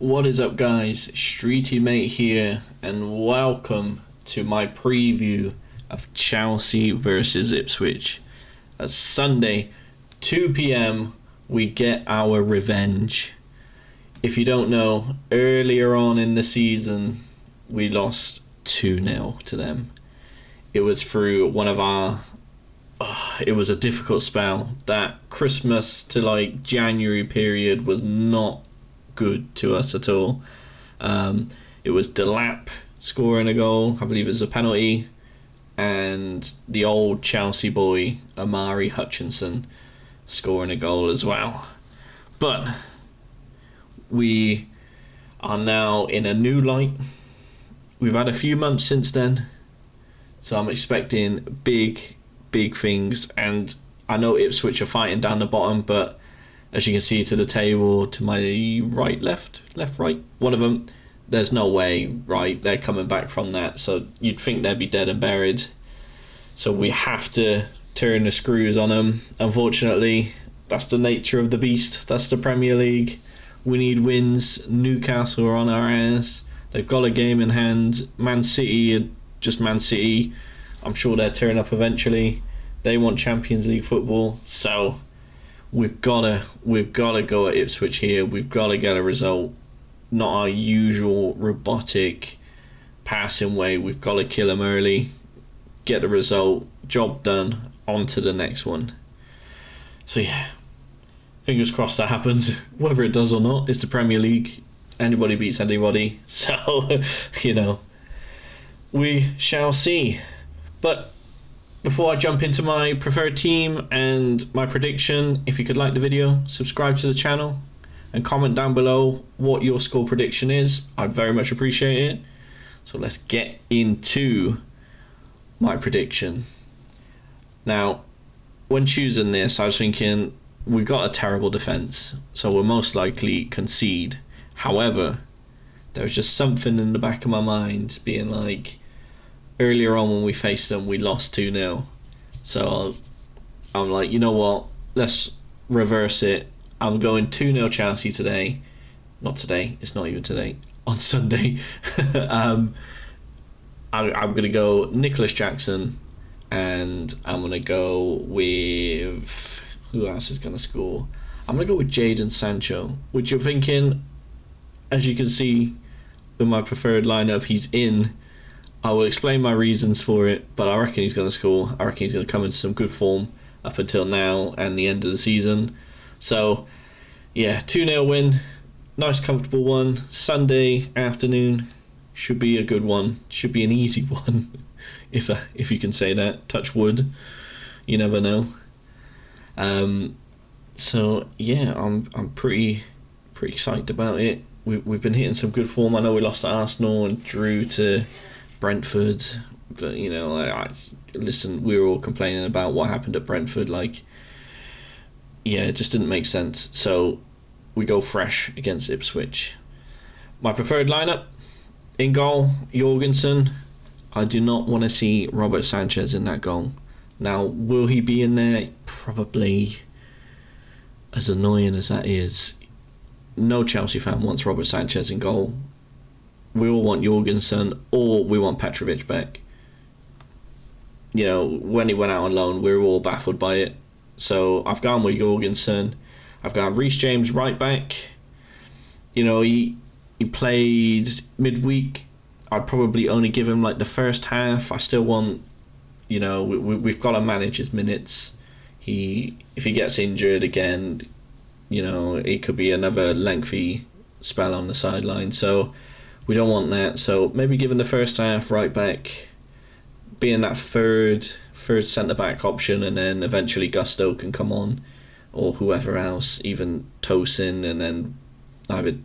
What is up, guys? Streety Mate here, and welcome to my preview of Chelsea versus Ipswich. It's Sunday, 2 p.m. We get our revenge. If you don't know, earlier on in the season, we lost 2-0 to them. It was through one of our... it was a difficult spell. That Christmas to January period was not good to us at all. It was Delap scoring a goal, I believe it was a penalty, and the old Chelsea boy Amari Hutchinson scoring a goal as well. But we are now in a new light. We've had a few months since then, so I'm expecting big things, and I know Ipswich are fighting down the bottom, but as you can see to the table, to my right, left, right, one of them, there's no way, right, they're coming back from that, so you'd think they'd be dead and buried. So we have to turn the screws on them. Unfortunately, that's the nature of the beast. That's the Premier League. We need wins. Newcastle are on our ass. They've got a game in hand. Man City are just Man City. I'm sure they'll turn up eventually. They want Champions League football, so we've gotta go at Ipswich here. We've got to get a result. Not our usual robotic passing way. We've got to kill them early, get the result, job done, on to the next one. So yeah, fingers crossed that happens. Whether it does or not, it's the Premier League. Anybody beats anybody. So, we shall see. But before I jump into my preferred team and my prediction, if you could like the video, subscribe to the channel, and comment down below what your score prediction is. I'd very much appreciate it. So let's get into my prediction. Now, when choosing this, I was thinking we've got a terrible defence, so we'll most likely concede. However, there was just something in the back of my mind being like, earlier on when we faced them, we lost 2-0. So I'm like, you know what? Let's reverse it. I'm going 2-0 Chelsea today. Not today. It's not even today. On Sunday. I'm going to go Nicholas Jackson, and I'm going to go with... who else is going to score? I'm going to go with Jadon Sancho, which you're thinking, as you can see with my preferred lineup, he's in. I will explain my reasons for it, but I reckon he's going to score. I reckon he's going to come into some good form up until now and the end of the season. So, yeah, 2-0 win. Nice, comfortable one. Sunday afternoon. Should be a good one. Should be an easy one, if you can say that. Touch wood. You never know. So, yeah, I'm pretty excited about it. We've been hitting some good form. I know we lost to Arsenal and drew to Brentford, but listen, we were all complaining about what happened at Brentford. It just didn't make sense. So we go fresh against Ipswich. My preferred lineup: in goal, Jorgensen. I do not want to see Robert Sanchez in that goal. Now, will he be in there? Probably. As annoying as that is, no Chelsea fan wants Robert Sanchez in goal. We all want Jorgensen, or we want Petrovic back. When he went out on loan, we were all baffled by it. So I've gone with Jorgensen. I've got Reece James right back. He played midweek. I'd probably only give him the first half. I still want, we've got to manage his minutes. If he gets injured again, it could be another lengthy spell on the sideline. So we don't want that. So maybe give him the first half right back, being that third centre-back option, and then eventually Gusto can come on, or whoever else, even Tosin, and then either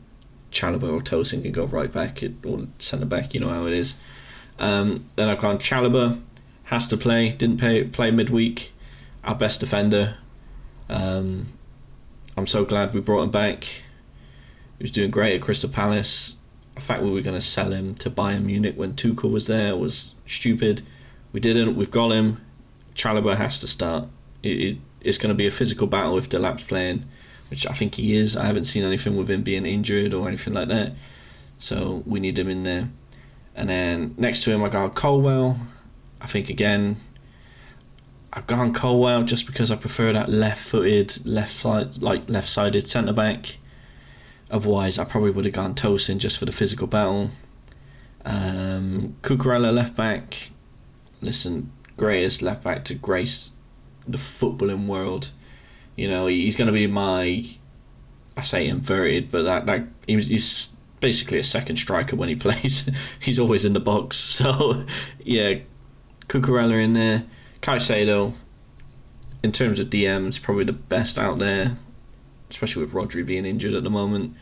Chalobah or Tosin can go right back or centre-back, you know how it is. Then I've gone Chalobah, has to play, didn't play midweek, our best defender. I'm so glad we brought him back. He was doing great at Crystal Palace. The fact we were going to sell him to Bayern Munich when Tuchel was there was stupid. We didn't. We've got him. Chalobah has to start. It's going to be a physical battle if Delap's playing. which I think he is. I haven't seen anything with him being injured or anything like that. So we need him in there. And then next to him, I got Colwell. I think, again, I've gone Colwell just because I prefer that left-footed, left-sided centre-back. Otherwise, I probably would have gone Tosin just for the physical battle. Cucurella left-back. Listen, greatest left-back to grace the footballing world. You know, he's going to be I say inverted, but that he's basically a second striker when he plays. He's always in the box. So, yeah, Cucurella in there. Caicedo, in terms of DMs, probably the best out there, especially with Rodri being injured at the moment.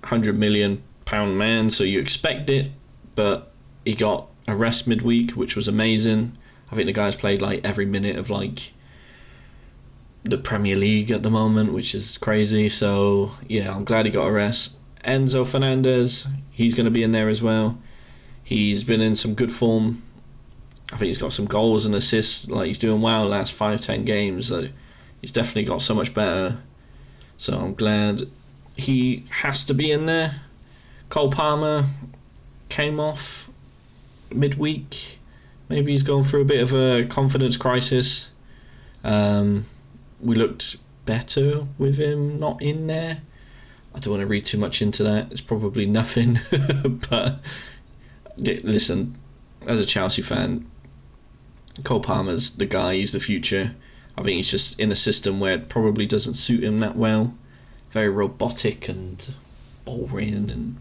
£100 million man, so you expect it, but he got a rest midweek, which was amazing. I think the guy's played like every minute of like the Premier League at the moment, which is crazy. So yeah, I'm glad he got a rest. Enzo Fernandez, he's going to be in there as well. He's been in some good form. I think he's got some goals and assists. Like, he's doing well the last 5-10 games. So he's definitely got so much better. So I'm glad he has to be in there. Cole Palmer came off midweek. Maybe he's going through a bit of a confidence crisis. We looked better with him not in there. I don't want to read too much into that. It's probably nothing. But listen, as a Chelsea fan, Cole Palmer's the guy. He's the future. I think he's just in a system where it probably doesn't suit him that well. Very robotic and boring, and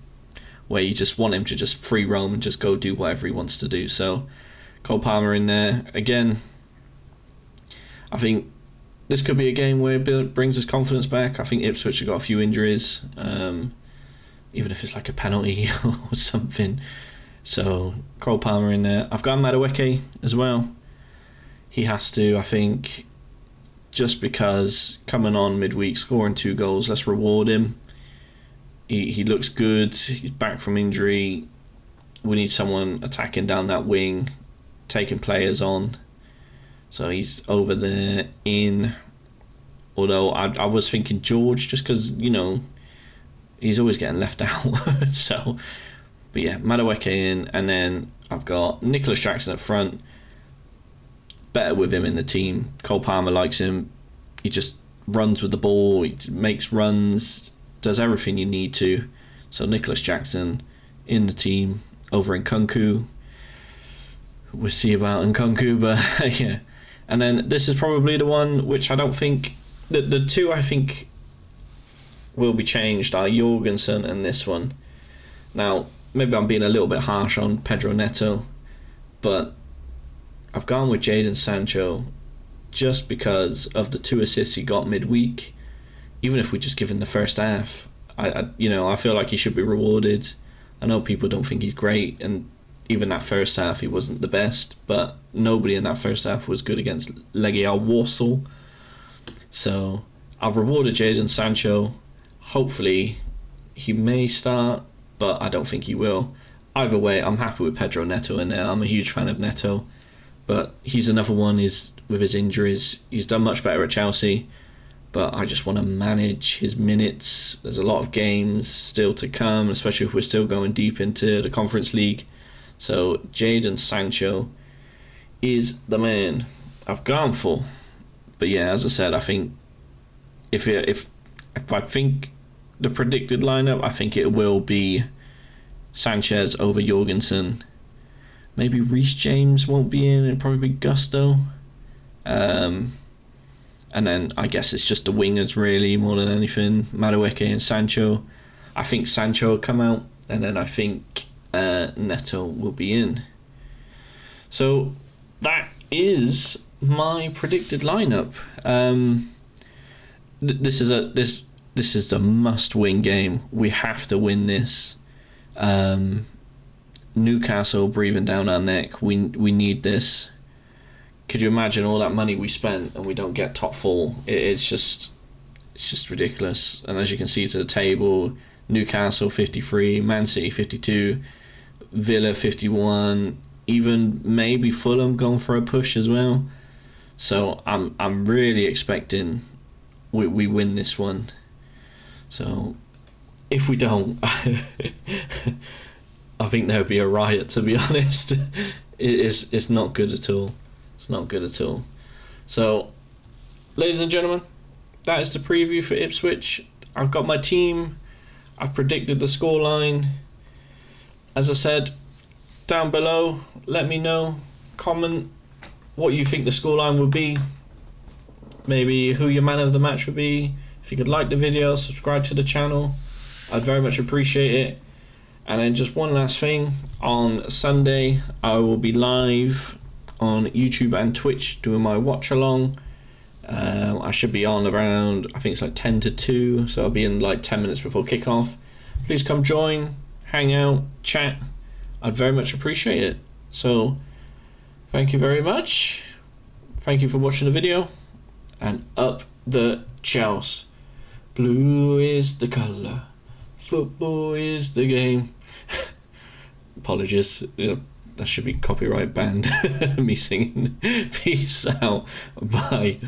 where you just want him to just free roam and just go do whatever he wants to do. So Cole Palmer in there. Again, I think this could be a game where it brings his confidence back. I think Ipswich have got a few injuries, even if it's like a penalty or something. So Cole Palmer in there. I've got Madueke as well. He has to, I think, just because coming on midweek, scoring 2 goals, let's reward him. He looks good. He's back from injury. We need someone attacking down that wing, taking players on. So he's over there in. Although I was thinking George, just because, you know, he's always getting left out. So, but yeah, Madueke in, and then I've got Nicholas Jackson up front. Better with him in the team. Cole Palmer likes him. He just runs with the ball. He makes runs. Does everything you need to. So Nicholas Jackson in the team over in Nkunku. We'll see about Nkunku, but yeah. And then this is probably the one which I don't think... The two I think will be changed are Jorgensen and this one. Now, maybe I'm being a little bit harsh on Pedro Neto, but I've gone with Jadon Sancho just because of the 2 assists he got midweek. Even if we just give him the first half, I feel like he should be rewarded. I know people don't think he's great, and even that first half he wasn't the best, but nobody in that first half was good against Legia Warsaw. So I've rewarded Jadon Sancho. Hopefully he may start, but I don't think he will. Either way, I'm happy with Pedro Neto in there. I'm a huge fan of Neto, but he's another one. With his injuries, he's done much better at Chelsea, but I just want to manage his minutes. There's a lot of games still to come, especially if we're still going deep into the Conference League. So Jadon Sancho is the man I've gone for. But yeah, as I said, I think if I think the predicted lineup, I think it will be Sanchez over Jorgensen. Maybe Reece James won't be in. It'll probably be Gusto. And then I guess it's just the wingers really more than anything. Madueke and Sancho. I think Sancho will come out, and then I think Neto will be in. So that is my predicted lineup. This is a must-win game. We have to win this. Newcastle breathing down our neck. We need this. Could you imagine all that money we spent and we don't get top 4? It's just ridiculous. And as you can see to the table, Newcastle 53, Man City 52, Villa 51, even maybe Fulham going for a push as well. So I'm really expecting we win this one. So if we don't, I think there'll be a riot, to be honest. It's not good at all. It's not good at all. So, ladies and gentlemen, that is the preview for Ipswich. I've got my team. I've predicted the scoreline. As I said, down below, let me know. Comment what you think the scoreline would be. Maybe who your man of the match would be. If you could like the video, subscribe to the channel. I'd very much appreciate it. And then just one last thing. On Sunday, I will be live on YouTube and Twitch doing my watch along. I should be on around, I think it's like 10 to 2, so I'll be in like 10 minutes before kickoff. Please come join, hang out, chat. I'd very much appreciate it. So, thank you very much. Thank you for watching the video. And up the Chelsea. Blue is the colour. Football is the game. Apologies. That should be copyright banned. Me singing. Peace out. Bye.